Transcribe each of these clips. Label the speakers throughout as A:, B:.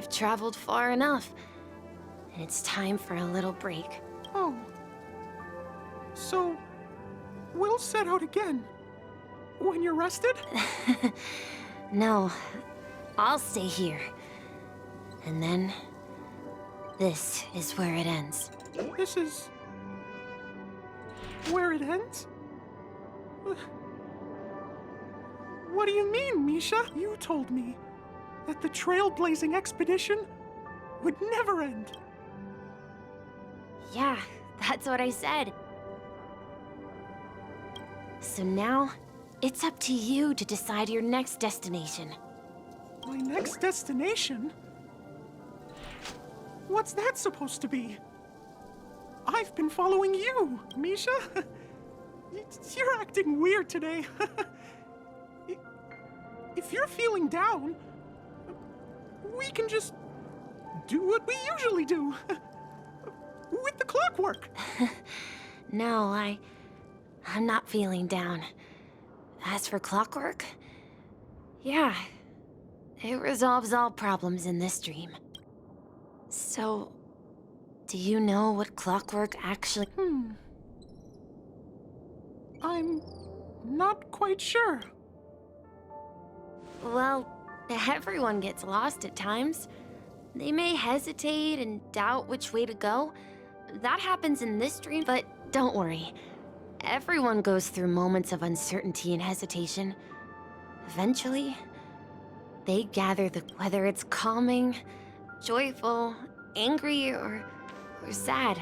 A: I've traveled far enough. And it's time for a little break.
B: Oh. So, we'll set out again. When you're rested?
A: No, I'll stay here. And then, this is where it ends.
B: This is... where it ends? What do you mean, Misha? You told me that the trailblazing expedition would never end.
A: Yeah, that's what I said. So now, it's up to you to decide your next destination.
B: My next destination? What's that supposed to be? I've been following you, Misha. You're acting weird today. If you're feeling down, we can just do what we usually do. With the clockwork.
A: No, I'm not feeling down. As for clockwork, yeah, it resolves all problems in this dream. So, do you know what clockwork actually...
B: I'm not quite sure.
A: Well, everyone gets lost at times. They may hesitate and doubt which way to go. That happens in this dream, but don't worry. Everyone goes through moments of uncertainty and hesitation. Eventually, they gather whether it's calming, joyful, angry, or sad.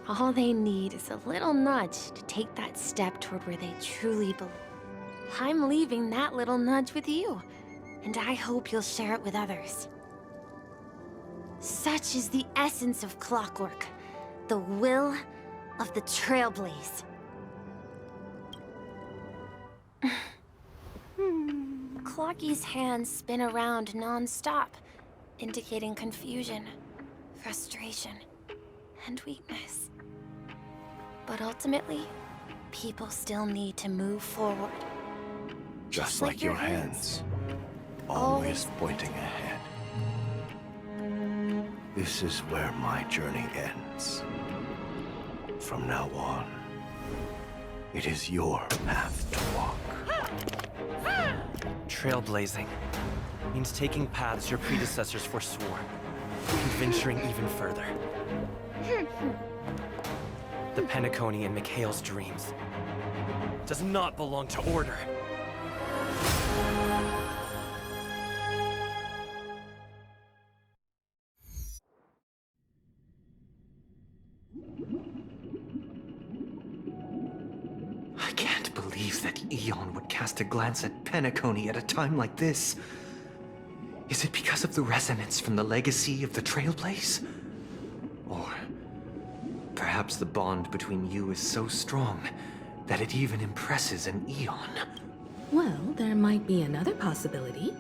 A: All they need is a little nudge to take that step toward where they truly belong. I'm leaving that little nudge with you, and I hope you'll share it with others. Such is the essence of clockwork, the will of the Trailblaze. Clocky's hands spin around non-stop, indicating confusion, frustration, and weakness. But ultimately, people still need to move forward.
C: Just like your hands, always pointing ahead. This is where my journey ends. From now on, it is your path to walk.
D: Trailblazing means taking paths your predecessors forswore, and venturing even further. The Penacony in Mikhail's dreams does not belong to Order.
E: I can't believe that Eon would cast a glance at Penacony at a time like this. Is it because of the resonance from the legacy of the Trailblaze? Or perhaps the bond between you is so strong that it even impresses an Eon?
F: Well, there might be another possibility.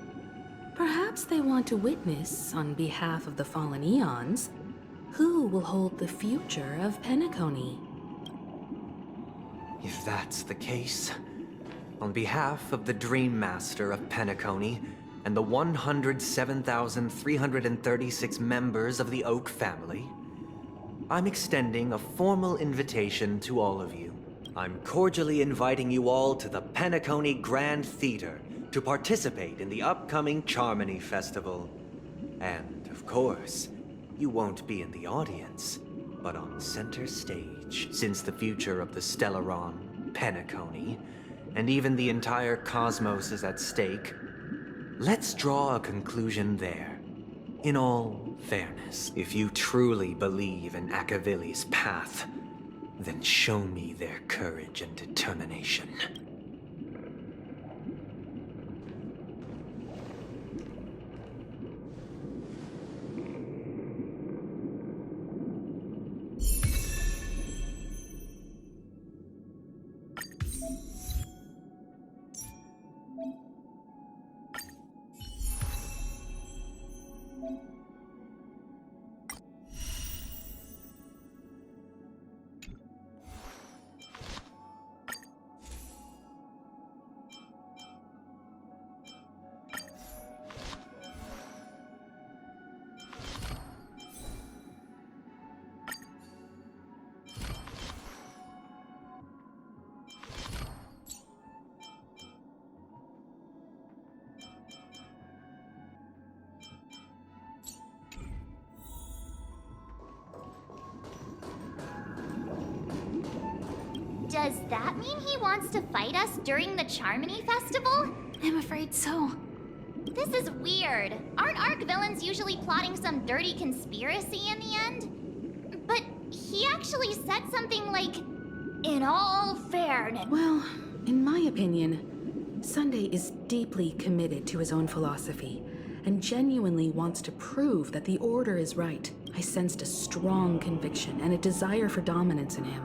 F: Perhaps they want to witness, on behalf of the fallen Eons, who will hold the future of Penacony.
E: If that's the case, on behalf of the Dream Master of Penacony and the 107,336 members of the Oak family, I'm extending a formal invitation to all of you. I'm cordially inviting you all to the Penacony Grand Theater to participate in the upcoming Charmony Festival. And, of course, you won't be in the audience, but on center stage, since the future of the Stellaron, Penacony, and even the entire cosmos is at stake. Let's draw a conclusion there. In all fairness, if you truly believe in Akavili's path, then show me their courage and determination.
G: Does that mean he wants to fight us during the Charmony Festival?
A: I'm afraid so.
G: This is weird. Aren't Arc villains usually plotting some dirty conspiracy in the end? But he actually said something like, "In all fairness."
F: Well, in my opinion, Sunday is deeply committed to his own philosophy and genuinely wants to prove that the Order is right. I sensed a strong conviction and a desire for dominance in him.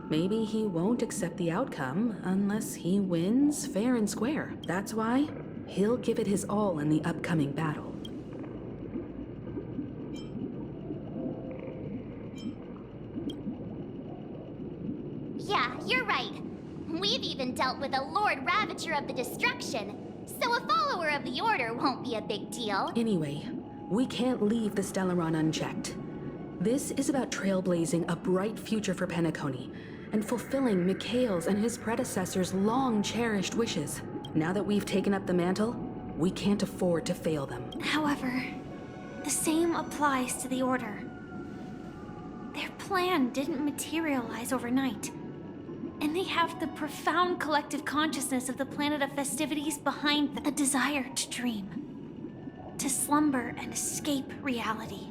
F: Maybe he won't accept the outcome unless he wins fair and square. That's why he'll give it his all in the upcoming battle.
G: Yeah, you're right. We've even dealt with a Lord Ravager of the Destruction, so a follower of the Order won't be a big deal.
F: Anyway, we can't leave the Stellaron unchecked. This is about trailblazing a bright future for Penacony and fulfilling Mikhail's and his predecessors' long-cherished wishes. Now that we've taken up the mantle, we can't afford to fail them.
A: However, the same applies to the Order. Their plan didn't materialize overnight, and they have the profound collective consciousness of the planet of festivities behind them, a desire to dream, to slumber and escape reality.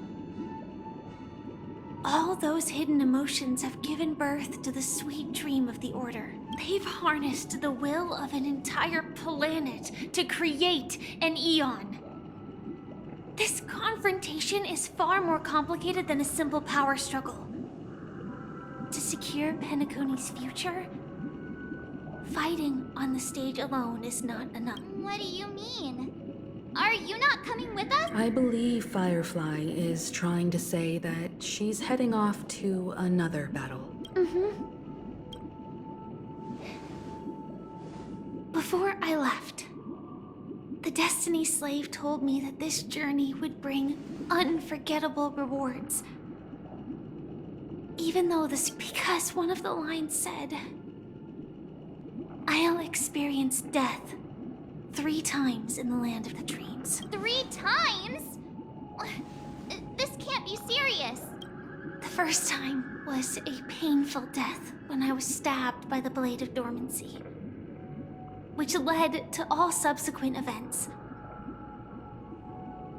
A: All those hidden emotions have given birth to the sweet dream of the Order. They've harnessed the will of an entire planet to create an eon. This confrontation is far more complicated than a simple power struggle. To secure Penacony's future, fighting on the stage alone is not enough.
G: What do you mean? Are you not coming with us?
F: I believe Firefly is trying to say that she's heading off to another battle.
A: Before I left, the Destiny Slave told me that this journey would bring unforgettable rewards. Even though because one of the lines said, "I'll experience death 3 times in the land of the dreams."
G: 3 times? This can't be serious.
A: The first time was a painful death when I was stabbed by the Blade of Dormancy, which led to all subsequent events.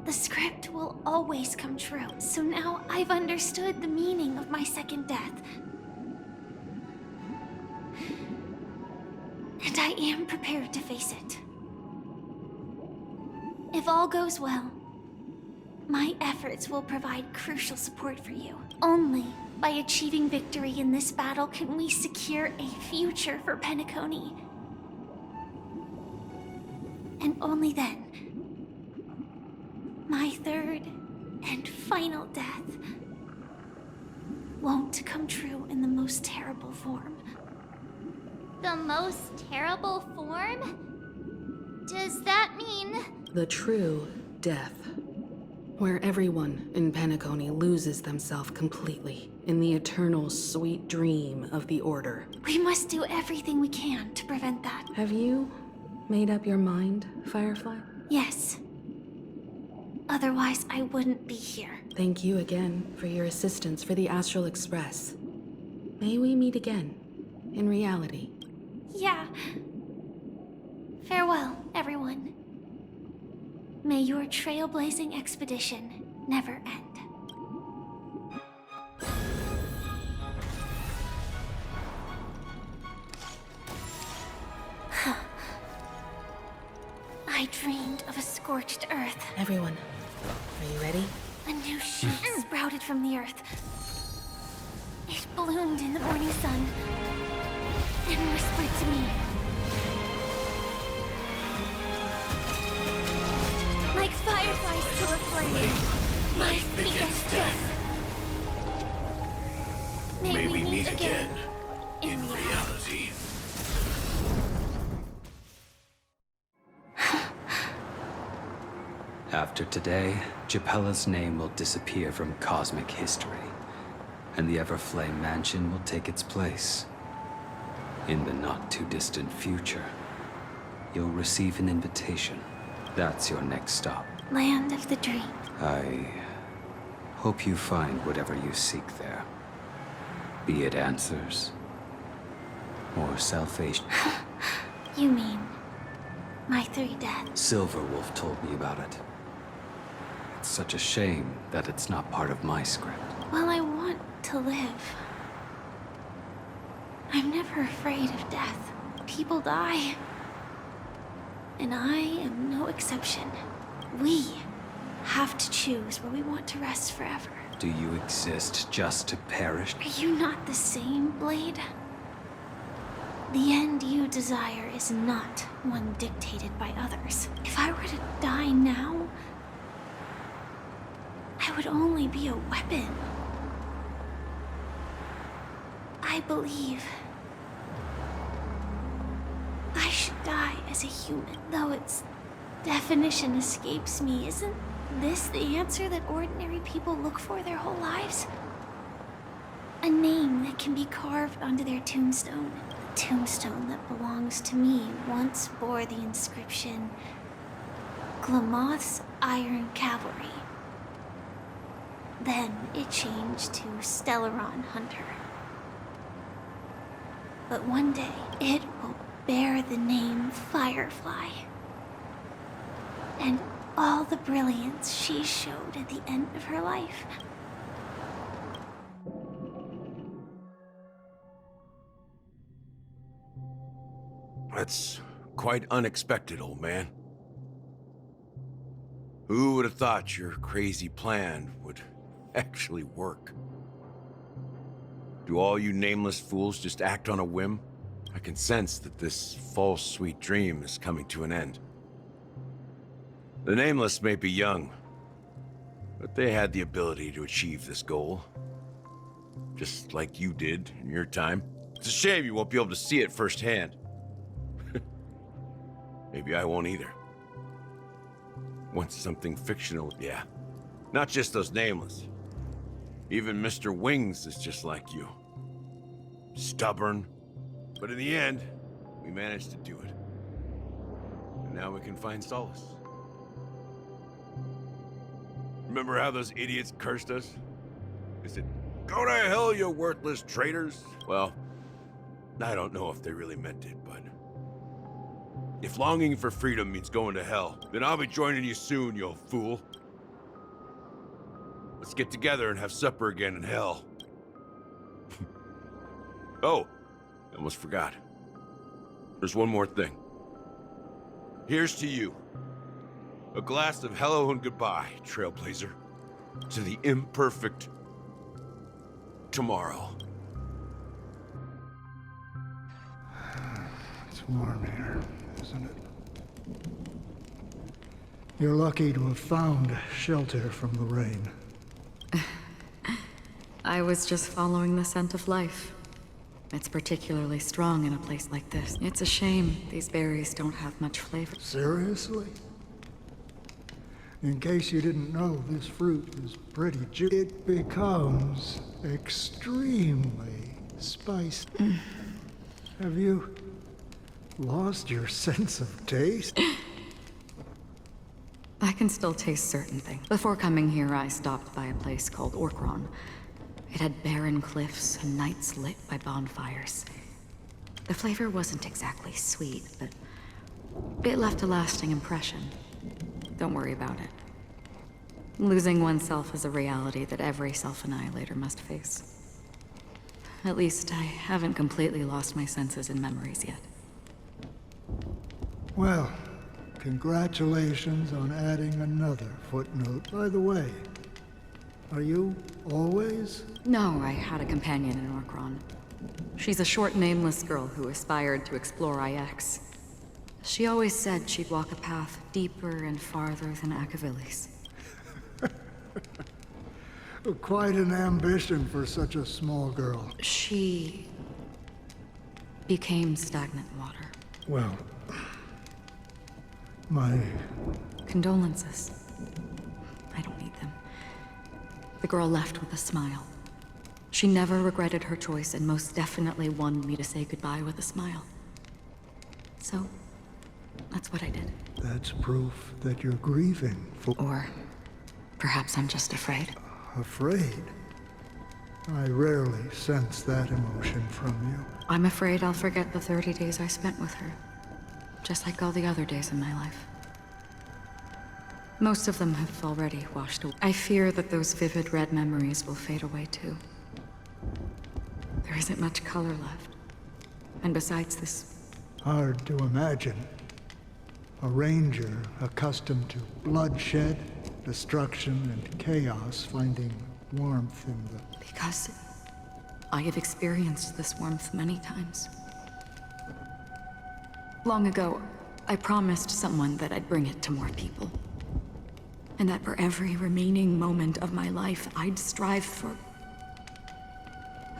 A: The script will always come true, so now I've understood the meaning of my second death. And I am prepared to face it. If all goes well, my efforts will provide crucial support for you. Only by achieving victory in this battle can we secure a future for Penacony. And only then, my third and final death won't come true in the most terrible form.
G: The most terrible form? Does that mean...
F: The true death, where everyone in Penacony loses themselves completely in the eternal sweet dream of the Order.
A: We must do everything we can to prevent that.
F: Have you made up your mind, Firefly?
A: Yes. Otherwise, I wouldn't be here.
F: Thank you again for your assistance for the Astral Express. May we meet again, in reality.
A: Yeah. Farewell, everyone. May your trailblazing expedition never end. I dreamed of a scorched earth.
F: Everyone, are you ready?
A: A new shoot sprouted from the earth. It bloomed in the morning sun and whispered to me. Like fireflies to a flame, life begets death. May we meet again in reality.
H: After today, Japella's name will disappear from cosmic history, and the Everflame Mansion will take its place. In the not-too-distant future, you'll receive an invitation. That's your next stop.
A: Land of the Dream.
H: I hope you find whatever you seek there. Be it answers, or salvation.
G: You mean my 3 deaths?
H: Silverwolf told me about it. It's such a shame that it's not part of my script.
G: Well, I want to live. I'm never afraid of death. People die. And I am no exception. We have to choose where we want to rest forever.
H: Do you exist just to perish?
G: Are you not the same, Blade? The end you desire is not one dictated by others. If I were to die now, I would only be a weapon. I believe I should die as a human, though its definition escapes me. Isn't this the answer that ordinary people look for their whole lives? A name that can be carved onto their tombstone. The tombstone that belongs to me once bore the inscription, Glamoth's Iron Cavalry. Then it changed to Stellaron Hunter. But one day, it will bear the name Firefly. And all the brilliance she showed at the end of her life.
C: That's quite unexpected, old man. Who would have thought your crazy plan would actually work? Do all you nameless fools just act on a whim? I can sense that this false sweet dream is coming to an end. The Nameless may be young, but they had the ability to achieve this goal. Just like you did in your time. It's a shame you won't be able to see it firsthand. Maybe I won't either. Once something fictional, yeah. Not just those Nameless. Even Mr. Wings is just like you. Stubborn. But in the end, we managed to do it. And now we can find solace. Remember how those idiots cursed us? They said, "Go to hell, you worthless traitors." Well, I don't know if they really meant it, but if longing for freedom means going to hell, then I'll be joining you soon, you old fool. Let's get together and have supper again in hell. Oh, I almost forgot. There's one more thing. Here's to you. A glass of hello and goodbye, Trailblazer. To the imperfect tomorrow.
I: It's warm here, isn't it? You're lucky to have found shelter from the rain.
F: I was just following the scent of life. It's particularly strong in a place like this. It's a shame these berries don't have much flavor.
I: Seriously? In case you didn't know, this fruit is pretty juicy. It becomes extremely spicy. Have you lost your sense of taste?
F: I can still taste certain things. Before coming here, I stopped by a place called Orkron. It had barren cliffs and nights lit by bonfires. The flavor wasn't exactly sweet, but it left a lasting impression. Don't worry about it. Losing oneself is a reality that every self-annihilator must face. At least, I haven't completely lost my senses and memories yet.
I: Well, congratulations on adding another footnote. By the way, are you always?
F: No, I had a companion in Orkron. She's a short, nameless girl who aspired to explore IX. She always said she'd walk a path deeper and farther than Akavilis.
I: Quite an ambition for such a small girl.
F: She became stagnant water.
I: Well, my
F: Condolences. I don't need them. The girl left with a smile. She never regretted her choice and most definitely wanted me to say goodbye with a smile. So, that's what I did.
I: That's proof that you're grieving for...
F: Or perhaps I'm just afraid.
I: Afraid? I rarely sense that emotion from you.
F: I'm afraid I'll forget the 30 days I spent with her. Just like all the other days in my life. Most of them have already washed away. I fear that those vivid red memories will fade away too. There isn't much color left. And besides this...
I: Hard to imagine. A ranger accustomed to bloodshed, destruction, and chaos finding warmth in the...
F: Because I have experienced this warmth many times. Long ago, I promised someone that I'd bring it to more people. And that for every remaining moment of my life, I'd strive for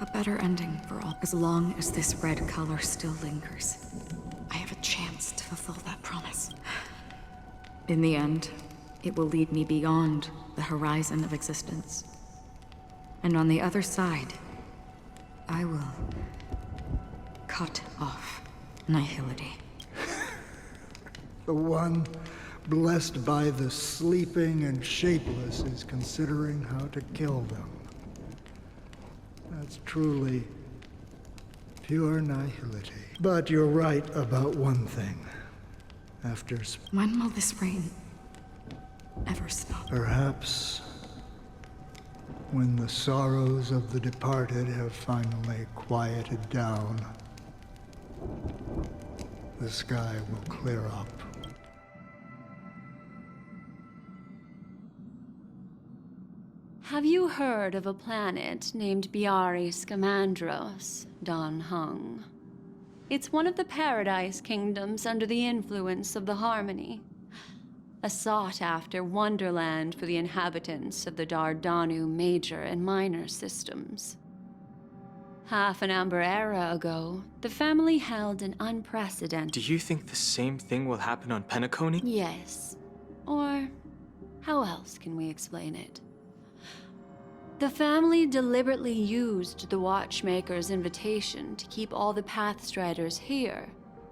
F: a better ending for all. As long as this red color still lingers, I have a chance to fulfill that promise. In the end, it will lead me beyond the horizon of existence. And on the other side, I will cut off nihility.
I: The one blessed by the sleeping and shapeless is considering how to kill them. That's truly pure nihility. But you're right about one thing. After
F: When will this rain ever stop?
I: perhaps when the sorrows of the departed have finally quieted down, the sky will clear up.
J: Have you heard of a planet named Biari Scamandros, Don Hung? It's one of the Paradise Kingdoms under the influence of the Harmony. A sought-after wonderland for the inhabitants of the Dardanu Major and Minor systems. Half an Amber Era ago, the family held an unprecedented...
D: Do you think the same thing will happen on Penacony?
J: Yes. Or how else can we explain it? The family deliberately used the Watchmaker's invitation to keep all the Pathstriders here,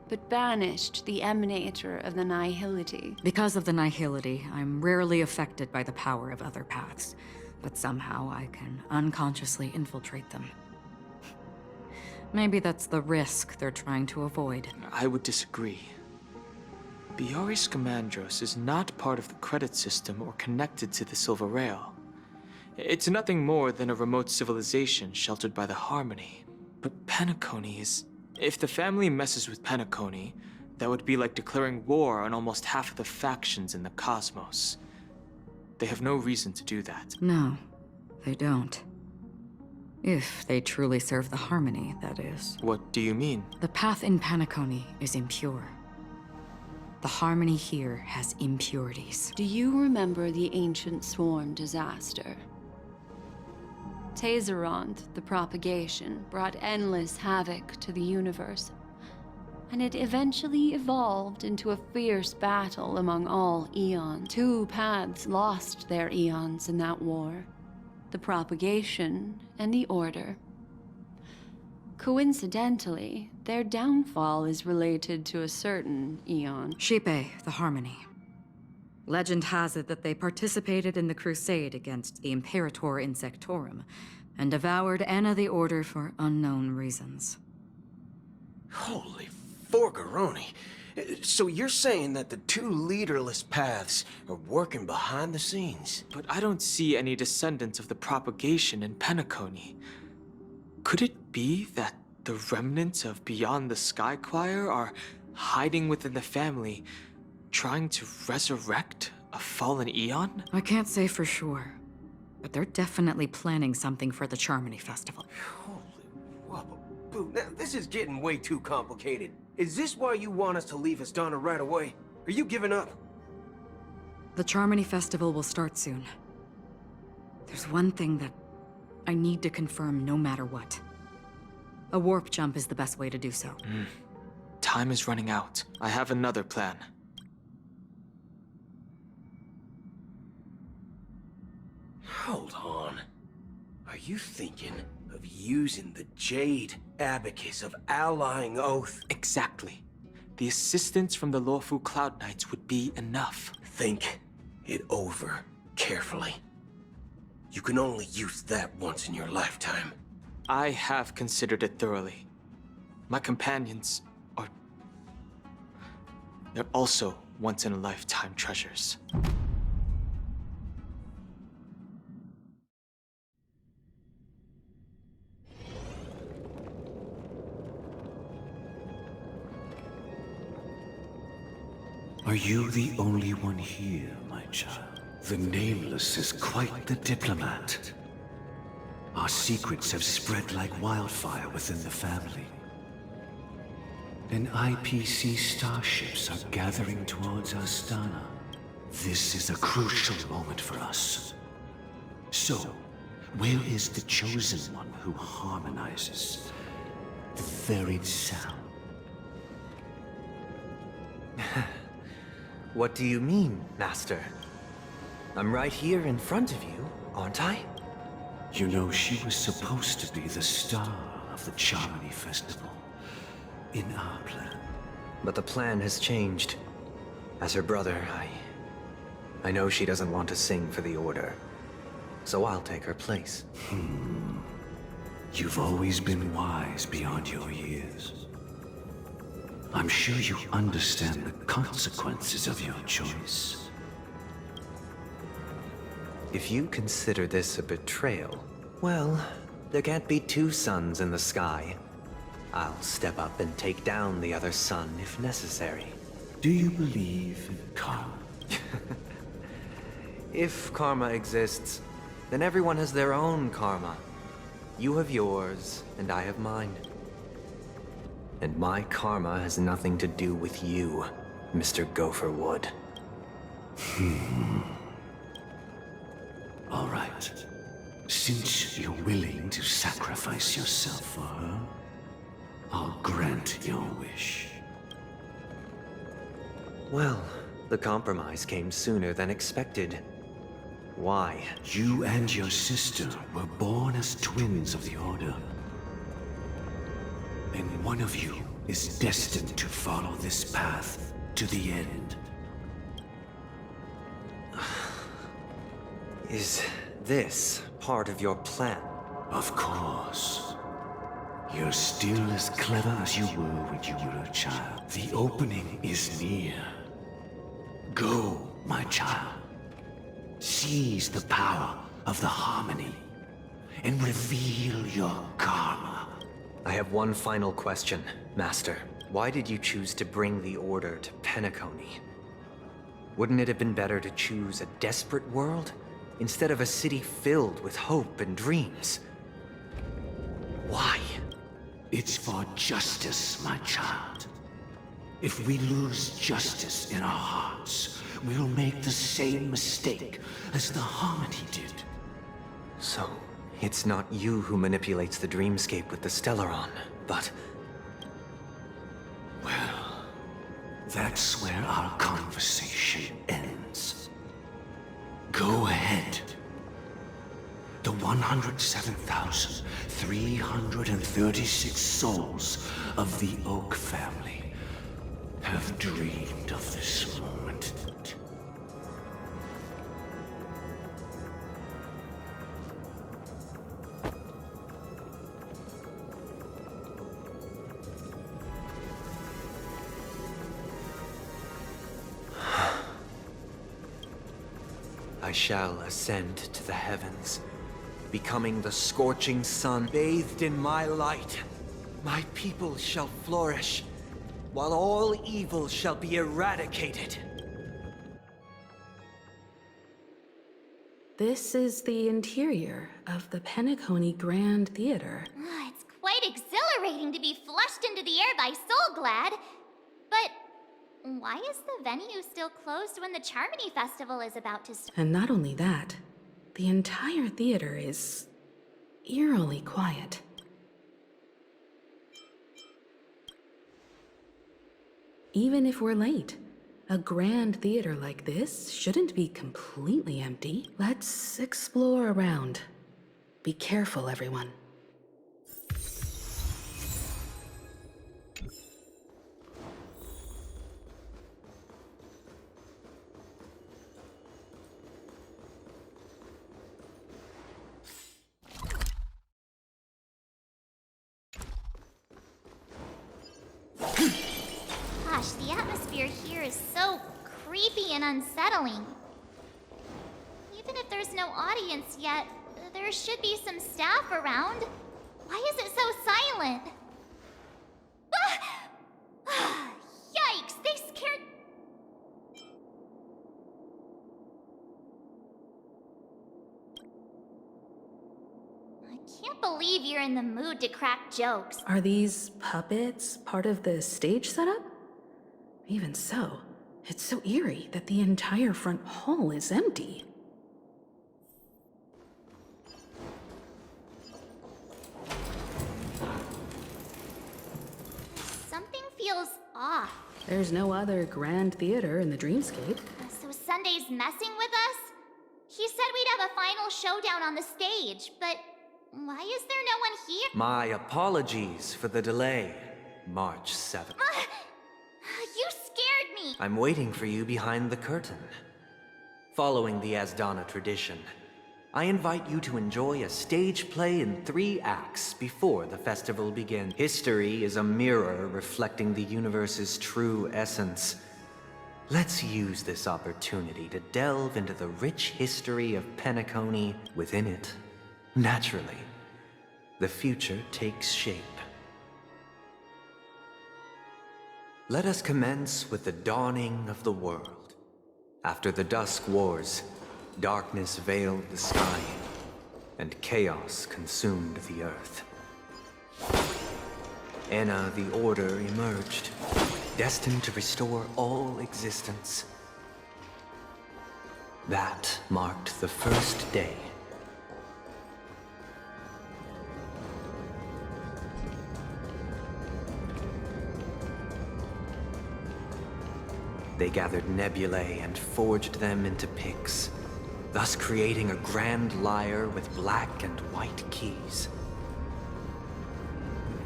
J: but banished the Emanator of the Nihility.
F: Because of the nihility, I'm rarely affected by the power of other paths, but somehow I can unconsciously infiltrate them. Maybe that's the risk they're trying to avoid.
D: I would disagree. Biari Scamandros is not part of the credit system or connected to the Silver Rail. It's nothing more than a remote civilization sheltered by the Harmony. But Penacony is... If the family messes with Penacony, that would be like declaring war on almost half of the factions in the cosmos. They have no reason to do that.
F: No, they don't. If they truly serve the Harmony, that is.
D: What do you mean?
F: The path in Penacony is impure. The Harmony here has impurities.
J: Do you remember the Ancient Swarm disaster? Tazeront, the propagation, brought endless havoc to the universe, and it eventually evolved into a fierce battle among all eons. Two paths lost their eons in that war, the propagation and the Order. Coincidentally, their downfall is related to a certain eon.
F: Xipe, the Harmony. Legend has it that they participated in the crusade against the Imperator Insectorum, and devoured Anna the Order for unknown reasons.
K: Holy forgaroni. So you're saying that the two leaderless paths are working behind the scenes?
D: But I don't see any descendants of the propagation in Penacony. Could it be that the remnants of Beyond the Sky Choir are hiding within the family, trying to resurrect a fallen eon?
F: I can't say for sure, but they're definitely planning something for the Charmony Festival.
K: Holy wobble-boo. Now, this is getting way too complicated. Is this why you want us to leave Astana right away? Are you giving up?
F: The Charmony Festival will start soon. There's one thing that I need to confirm no matter what. A warp jump is the best way to do so.
D: Time is running out. I have another plan.
K: Hold on. Are you thinking of using the Jade Abacus of Allying Oath?
D: Exactly. The assistance from the Lawful Cloud Knights would be enough.
K: Think it over carefully. You can only use that once in your lifetime.
D: I have considered it thoroughly. My companions are... they're also once-in-a-lifetime treasures.
L: Are you the only one here, my child? The Nameless is quite the diplomat. Our secrets have spread like wildfire within the family. And IPC starships are gathering towards Astana. This is a crucial moment for us. So, where is the Chosen One who harmonizes the varied sound?
E: What do you mean, Master? I'm right here in front of you, aren't I?
L: You know, she was supposed to be the star of the Charmony Festival. In our plan.
E: But the plan has changed. As her brother, I know she doesn't want to sing for the Order. So I'll take her place.
L: You've always been wise beyond your years. I'm sure you understand the consequences of your choice.
E: If you consider this a betrayal, well, there can't be two suns in the sky. I'll step up and take down the other sun if necessary.
L: Do you believe in karma?
E: If karma exists, then everyone has their own karma. You have yours, and I have mine. And my karma has nothing to do with you, Mr. Gopherwood.
L: All right. Since you're willing to sacrifice yourself for her, I'll grant your wish.
E: Well, the compromise came sooner than expected. Why?
L: You and your sister were born as twins of the Order. And one of you is destined to follow this path to the end.
E: Is this part of your plan?
L: Of course. You're still as clever as you were when you were a child. The opening is near. Go, my child. Seize the power of the harmony and reveal your karma.
E: I have one final question, Master. Why did you choose to bring the Order to Penacony? Wouldn't it have been better to choose a desperate world instead of a city filled with hope and dreams? Why?
L: It's for justice, my child. If we lose justice in our hearts, we'll make the same mistake as the Harmony did.
E: So, it's not you who manipulates the dreamscape with the Stellaron, but...
L: Well, that's where our conversation ends. Go ahead. The 107,336 souls of the Oak family have dreamed of this moment.
E: I shall ascend to the heavens, becoming the scorching sun bathed in my light. My people shall flourish, while all evil shall be eradicated.
F: This is the interior of the Penacony Grand Theater.
G: It's quite exhilarating to be flushed into the air by Soulglad. But why is the venue still closed when the Charmony Festival is about to start?
F: And not only that, the entire theater is eerily quiet. Even if we're late, a grand theater like this shouldn't be completely empty. Let's explore around. Be careful, everyone.
G: is so creepy and unsettling. Even if there's no audience yet, there should be some staff around. Why is it so silent? Ah! Yikes, they scared... I can't believe you're in the mood to crack jokes.
F: Are these puppets part of the stage setup? Even so, it's so eerie that the entire front hall is empty.
G: Something feels off.
F: There's no other grand theater in the dreamscape.
G: So Sunday's messing with us? He said we'd have a final showdown on the stage, but why is there no one here?
E: My apologies for the delay, March 7th.
G: You scared me!
E: I'm waiting for you behind the curtain. Following the Asdana tradition, I invite you to enjoy a stage play in 3 acts before the festival begins. History is a mirror reflecting the universe's true essence. Let's use this opportunity to delve into the rich history of Penacony. Within it, naturally, the future takes shape. Let us commence with the dawning of the world. After the Dusk Wars, darkness veiled the sky, and chaos consumed the earth. Enna the Order emerged, destined to restore all existence. That marked the first day. They gathered nebulae and forged them into picks, thus creating a grand lyre with black and white keys.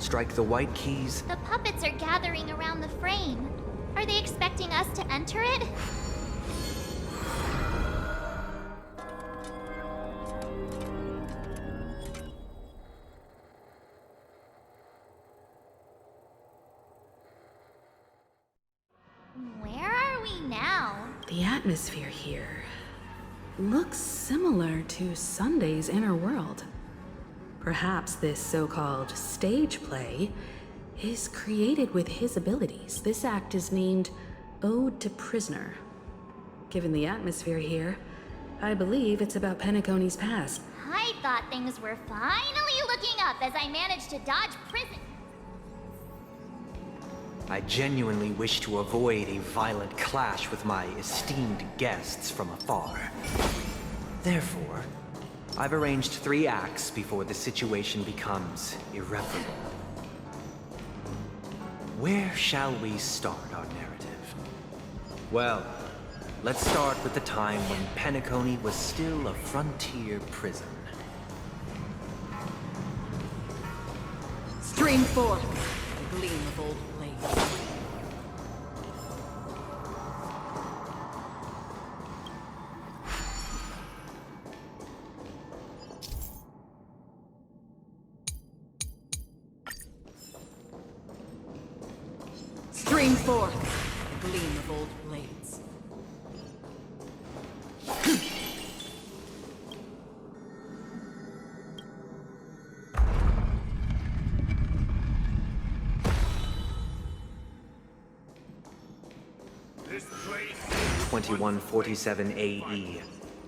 E: Strike the white keys.
G: The puppets are gathering around the frame. Are they expecting us to enter it? Where are we now?
F: The atmosphere here looks similar to Sunday's inner world. Perhaps this so-called stage play is created with his abilities. This act is named Ode to Prisoner. Given the atmosphere here, I believe it's about Penacony's past.
G: I thought things were finally looking up as I managed to dodge prison.
E: I genuinely wish to avoid a violent clash with my esteemed guests from afar. Therefore, I've arranged 3 acts before the situation becomes irreparable. Where shall we start our narrative? Well, let's start with the time when Penacony was still a frontier prison.
M: Stream forth, the gleam of old blades. Stream forth, the gleam of old blades.
C: This place.
E: 2147 AE.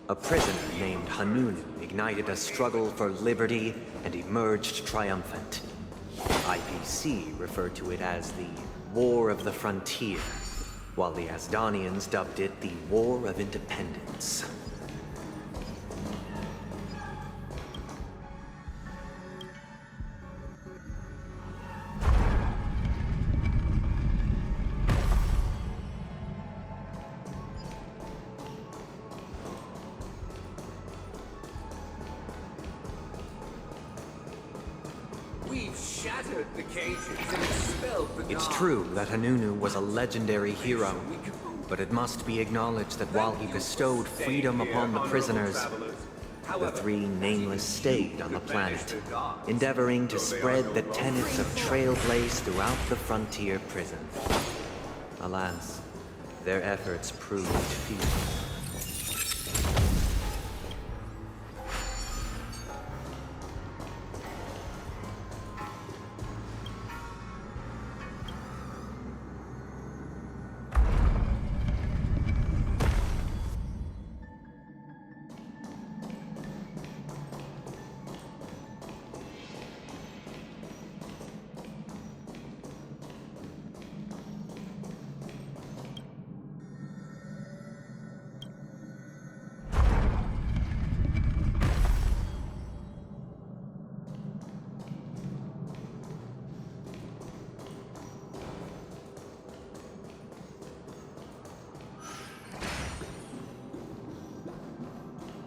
E: A prisoner named Hanunu ignited a struggle for liberty and emerged triumphant. IPC referred to it as the War of the Frontier, while the Asdanians dubbed it the War of Independence.
L: We've shattered the cages and expelled the
E: It's
L: guards.
E: true that Hanunu was a legendary hero, but it must be acknowledged that while he bestowed freedom upon the prisoners, the 3 nameless stayed on the planet, endeavoring to spread the tenets of Trailblaze throughout the frontier prison. Alas, Their efforts proved futile.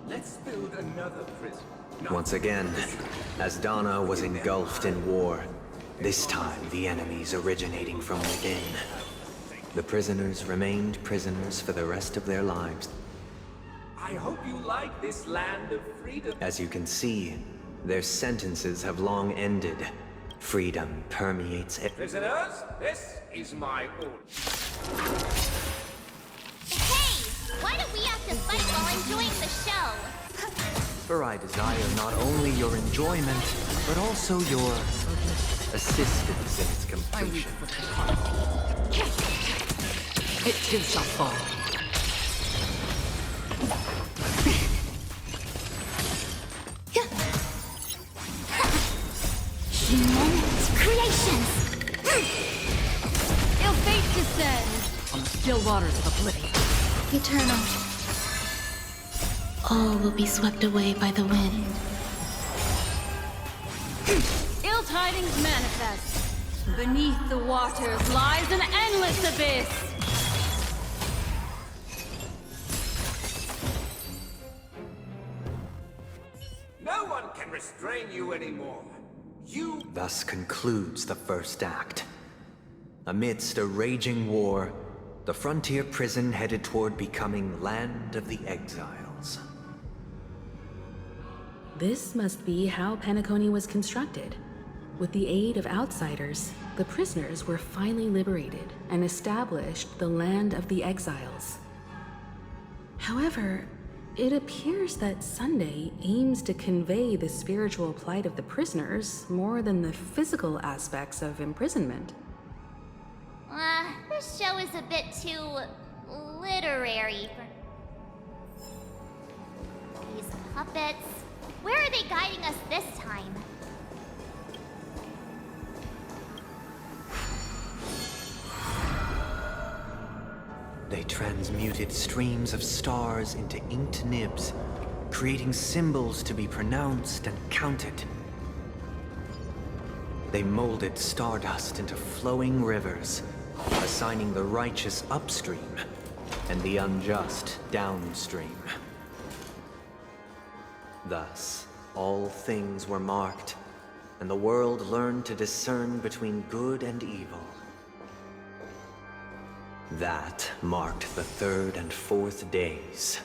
L: Let's build another prison.
E: Once again, as Donna was engulfed in war, this time the enemies originating from within. The prisoners remained prisoners for the rest of their lives.
L: I hope you like this land of freedom.
E: As you can see, their sentences have long ended. Freedom permeates it.
L: Prisoners, this is my order.
G: Hey! Why do we have to fight while enjoying the show?
E: For I desire not only your enjoyment, but also your assistance in its completion.
M: It too shall fall.
G: Human creations!
J: Ill fate descends
M: On the still waters of oblivion.
N: Eternal. All will be swept away by the wind.
J: Ill tidings manifest. Beneath the waters lies an endless abyss.
L: No one can restrain you anymore. You...
E: Thus concludes the first act. Amidst a raging war, the frontier prison headed toward becoming Land of the Exiles.
F: This must be how Penacony was constructed. With the aid of outsiders, the prisoners were finally liberated and established the Land of the Exiles. However, it appears that Sunday aims to convey the spiritual plight of the prisoners more than the physical aspects of imprisonment.
G: This show is a bit too literary for these puppets. Where are they guiding us this time?
E: They transmuted streams of stars into inked nibs, creating symbols to be pronounced and counted. They molded stardust into flowing rivers, assigning the righteous upstream and the unjust downstream. Thus, all things were marked, and the world learned to discern between good and evil. That marked the third and fourth days.